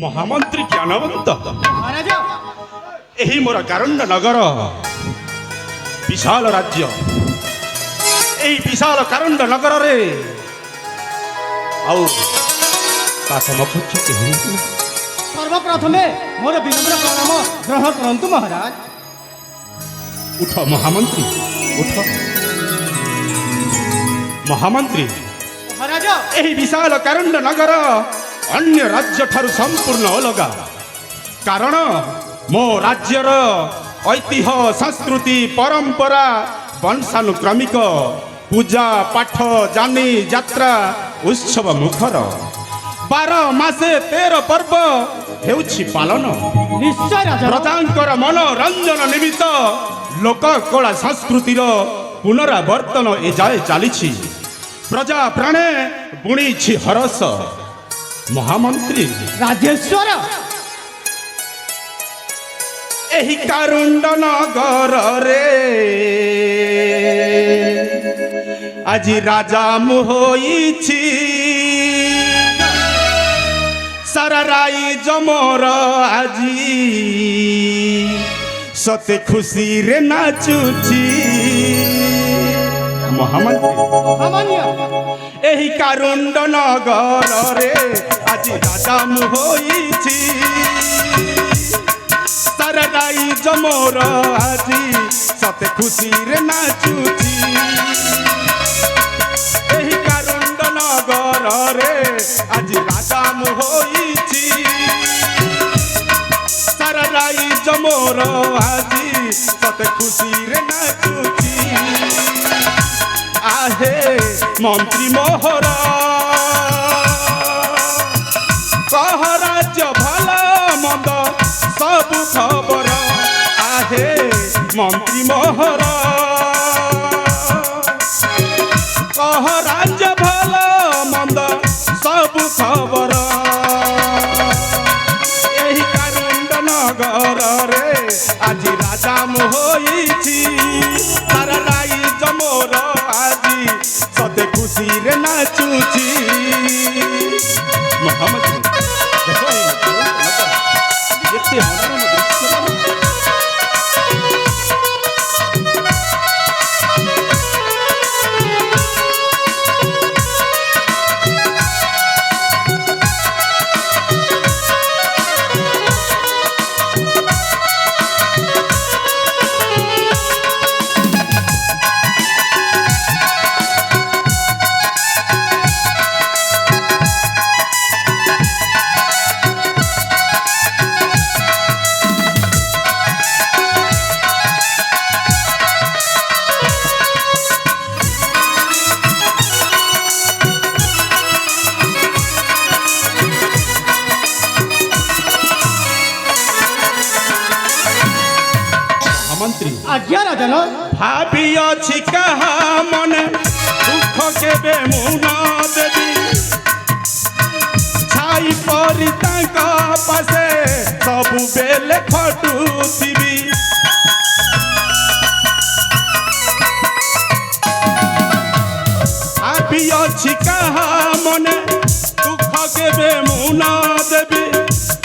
महामंत्री ज्ञानवंत यही मोर कारुण्य नगर विशाल राज्य यही विशाल कारुण्य नगर रे समकक्ष सर्वप्रथमे मोर विनम्र प्रणाम ग्रहण करंतु महाराज। उठ महामंत्री उठ महामंत्री महाराज यही विशाल कारुण्य नगर अन्य राज्य ठारू संपूर्ण अलगा कारण मो राज्यर ऐतिह्य संस्कृति परंपरा वंशानुक्रमिक पूजा पाठ जानी यात्रा उत्सव मुखर 12 मासे 13 पर्व हेउछि पालन निश्चय राजा प्रजांकर मनोरंजन निमित्त लोक कला संस्कृतिर पुनरावर्तन ए जाए चली प्रजा प्राणे बुणी हरस महामंत्री राजेश्वर एही कारुण्ड नगर रे आज राजा होइछि सारा राई जमर आजी सते खुशी रे नाचुछि महामंत्री एही कारुण्ड नगर रे आज राजा होइछि सारा राई जमर आजी सते खुशी रे नाचुछि एही कारुण्ड नगर रे आज राजा होइछि सारा राई जमर आजी सते खुशी रे नाचुछि आहे मंत्री मोहर कह राज्य भला मंद सब खबर आहे मंत्री मोहर कह राज्य भला मंद सब खबर यही कारुण्ड नगर रे आज राजा होइछि सारा राई जमोर आजी सते खुशी रे नाचुछि महामंत्री देखो एते मनोरम दृश्य आज्ञा राजन भाभी अछि कहा मन दुख केबे मुना देवी छाई परी तांका पासे सबु बेले खटुथिबी भाभी अछि कहा मन दुख केबे मुना देवी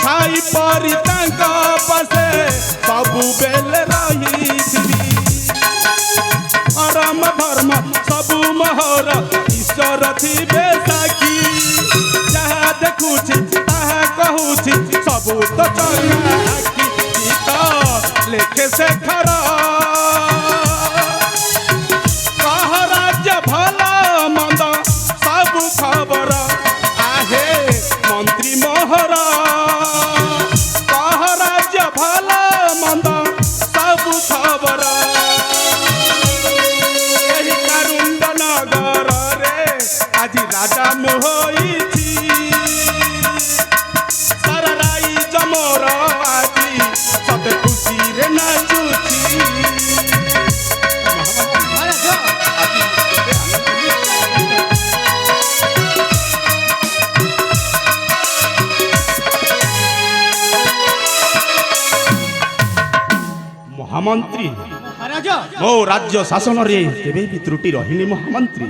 छाई परी तांका पासे सबु बेले परम धर्म सबु मोहर ईश्वर थिबे साखी जहाँ देखुछि ताहा कहूछि सबु तो चंगा आखि तो लेखे से खरा कह राज्य भला मंद सबु खबर आहे मंत्री मोहर कह राज्य भला मंद सबु खबर आज राजा होइछि सारा राई जमर आजी सते खुशी रे नाचुछि महाराज ମହାମନ୍ତ୍ରୀ ମହାରାଜ ମୋ ରାଜ୍ୟ ଶାସନରେ କେବେ ବି ତ୍ରୁଟି ରହିନି ମହାମନ୍ତ୍ରୀ।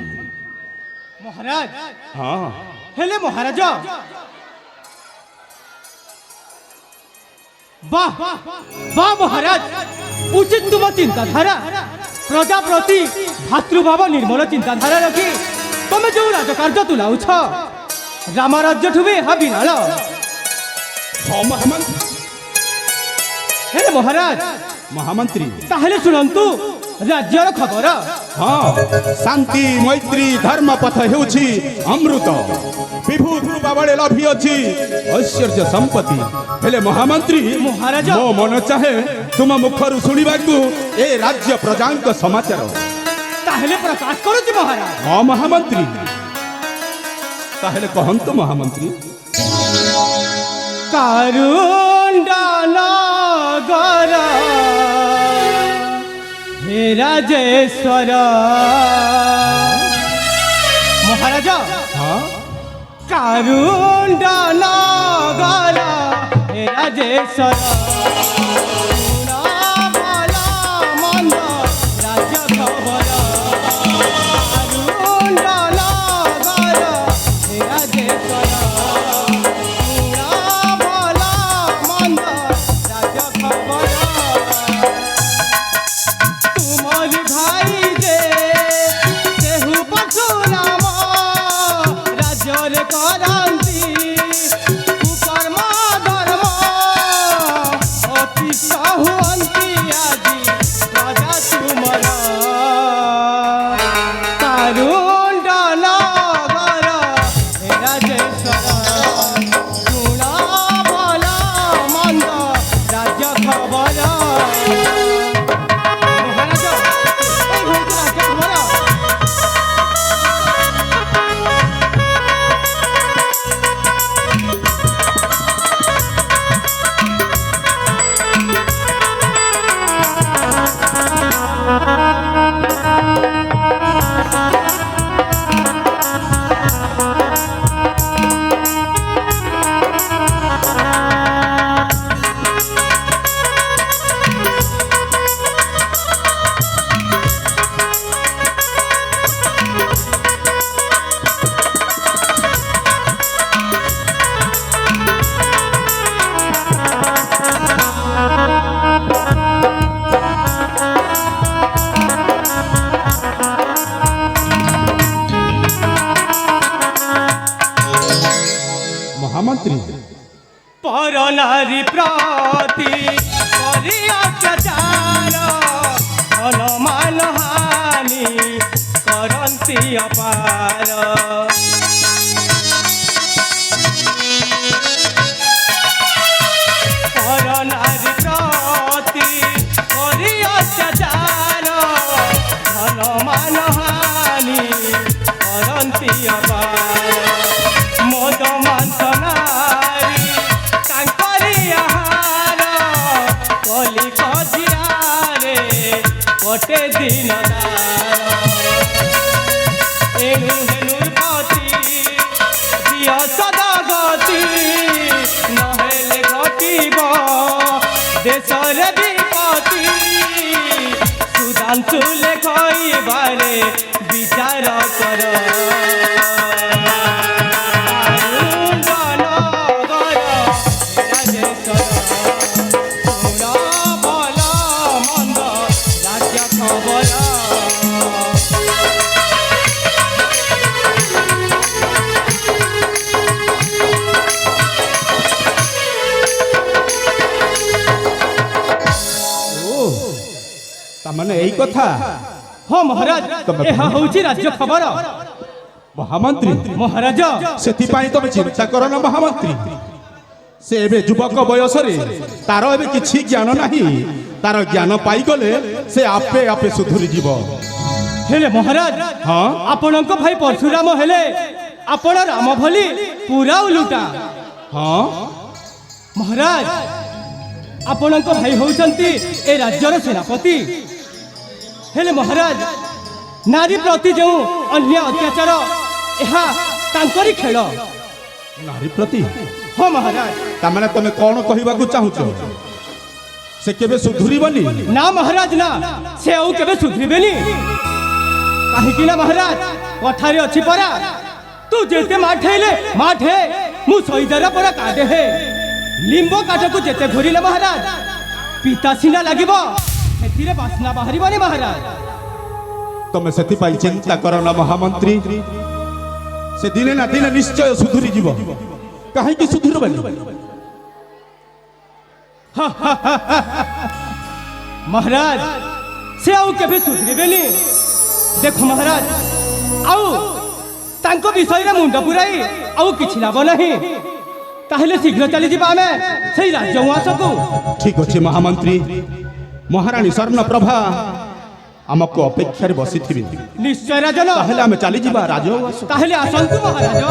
ମହାରାଜ ହଁ ହେଲେ ମହାରାଜ বাহ বাহ মহারাজ উচিত তুম চিন্তাধারা প্রজা প্রতি ভাতৃভাব নির্মল চিন্তাধারা রাখি তুমি যে রাজকার্য তুলাউছ রামরাজ্যঠু ବି ଏହା ବିରାଳ। ହଁ ମହାମନ୍ତ୍ରୀ ହେଲେ ମହାରାଜ ମହାମନ୍ତ୍ରୀ ତାହେଲେ ଶୁଣନ୍ତୁ ରାଜ୍ୟର ଖବର। ହଁ ଶାନ୍ତି ମୈତ୍ରୀ ଧର୍ମ ପଥ ହେଉଛି ଅମୃତ ବିଭୁ କୃପାବଳେ ଲଭିଅଛି ଐଶ୍ୱର୍ଯ୍ୟ ସମ୍ପତ୍ତି। ହେଲେ ମହାମନ୍ତ୍ରୀ ମହାରାଜ ମୋ ମନ ଚାହେଁ ତୁମ ମୁଖରୁ ଶୁଣିବାକୁ ଏ ରାଜ୍ୟ ପ୍ରଜାଙ୍କ ସମାଚାର। ତାହେଲେ ପ୍ରକାଶ କରୁଛି ମହାରାଜ। ହଁ ମହାମନ୍ତ୍ରୀ ତାହେଲେ କହନ୍ତୁ ମହାମନ୍ତ୍ରୀ। କାରୁଣ୍ଡନଗର ହେ ରାଜେଶ୍ୱର ମହାରାଜ ହଁ କାରୁଣ୍ଡନଗର ହେ ରାଜେଶ୍ୱର ଶୁଣ ଭଲ ମନ୍ଦ ରାଜ୍ୟ ଖବର କାରୁଣ୍ଡନଗର ହେ ରାଜେଶ୍ୱର ଶୁଣ ଭଲ ମନ୍ଦ ରାଜ୍ୟ ଖବର ତୁମରି ଭାଇ ଯେ ଦେହୁ ପରଶୁରାମ ରାଜ୍ୟରେ କରନ୍ତି କୁକର୍ମ ଧର୍ମ ଅତିଶ ହୁଅନ୍ତି ଆଜି ପ୍ରଜା ତୁମର କାରୁଣ୍ଡନଗର ହେ ରାଜେଶ୍ୱର ଶୁଣ ଭଲ ମନ୍ଦ ରାଜ୍ୟ ଖବର। ମହାରାଜ ଏଇ ହେଉଛି ରାଜ୍ୟ ଖବର। ମହାମନ୍ତ୍ରୀ ପର ନାରୀ ପ୍ରତି କରି ଅତ୍ୟାଚାର ଧନମାନ ହାନି କରନ୍ତି ଅପାର ପର ନାରୀ ପ୍ରତି କରି ଅତ୍ୟାଚାର ଧନମାନ ହାନି କରନ୍ତି ଅପାର ମଦ ମାଂସ ନାରୀ ତାଙ୍କରି ଆହାର କଲି କଜିରାରେ ଗୋଟେ ଦିନ ଏଣୁ ହେନୁ ପତି ଦିଅ ସଦଗତି ନହେଲେ ଘଟିବ ଦେଶରେ ବିପତ୍ତି ସୁଧାଂଶୁ ଲେଖଇବାରେ ବିଚାର କର। ତାମାନେ ଏଇ କଥା। ହଁ ମହାରାଜ ଏହା ହେଉଛି ରାଜ୍ୟ ଖବର। ମହାମନ୍ତ୍ରୀ ମହାରାଜ ସେଥିପାଇଁ ତମେ ଚିନ୍ତା କର ନା ମହାମନ୍ତ୍ରୀ। ସେ ଏବେ ଯୁବକ ବୟସରେ ତାର ଏବେ କିଛି ଜ୍ଞାନ ନାହିଁ। ତାର ଜ୍ଞାନ ପାଇଗଲେ ସେ ଆପେ ଆପେ ସୁଧୁରି ଯିବ। ହେଲେ ମହାରାଜ ହଁ ଆପଣଙ୍କ ଭାଇ ପରଶୁରାମ ହେଲେ ଆପଣ ରାମ ଭଳି ପୁରା ଉଲୁଟା। ହଁ ମହାରାଜ ଆପଣଙ୍କ ଭାଇ ହେଉଛନ୍ତି ଏ ରାଜ୍ୟର ସେନାପତି। ହେଲେ ମହାରାଜ ନାରୀ ପ୍ରତି ଯେଉଁ ଅନ୍ୟାୟ ଅତ୍ୟାଚାର ଏହା ତାଙ୍କରି ଖେଳ। ନାରୀ ପ୍ରତି ହଁ ମହାରାଜ ତାମାନେ ତମେ କଣ କହିବାକୁ ଚାହୁଁଛ? ସେ କେବେ ସୁଧୁରିବନି। ନା ମହାରାଜ ନା, ସେ ଆଉ କେବେ ସୁଧରିବେନି। କାହିଁକି ନା ମହାରାଜ କଥାରେ ଅଛି ପରା, ତୁ ଯେତେ ମାଠେଇଲେ ମାଠେ ମୁଁ ସଇଦାର ପରା କାଟେ ହେ। ଲିମ୍ବ କାଠକୁ ଯେତେ ଘୁରିଲେ ମହାରାଜ ପିତା ସିନା ଲାଗିବ, ସେଥିରେ ବାସ୍ନା ବାହାରିବନି ମହାରାଜ। ତମେ ସେଥିପାଇଁ ଚିନ୍ତା କର ନା ମହାମନ୍ତ୍ରୀ। ସେ ଦିନେ ନା ଦିନେ ନିଶ୍ଚୟ ସୁଧୁରି ଯିବ। କାହିଁକି ସୁଧୁରିବନି? ମହାରାଜ ସେ ଆଉ କେବେ ସୁଧରିବେନି। ଦେଖ ମହାରାଜ, ଆଉ ତାଙ୍କ ବିଷୟରେ ମୁଣ୍ଡ ପୁରାଇ ଆଉ କିଛି ଲାଭ ନାହିଁ। ତାହେଲେ ଶୀଘ୍ର ଚାଲିଯିବା ଆମେ ସେଇ ରାଜ୍ୟ ଉଆସକୁ। ଠିକ ଅଛି ମହାମନ୍ତ୍ରୀ। ମହାରାଣୀ ସ୍ୱର୍ଣ୍ଣପ୍ରଭା ଆମକୁ ଅପେକ୍ଷାରେ ବସିଥିବେ। ନିଶ୍ଚୟ ରାଜନ। ତାହେଲେ ଆମେ ଚାଲିଯିବା ରାଜ ଉଆସ। ତାହେଲେ ଆସନ୍ତୁ ମହାରାଜ।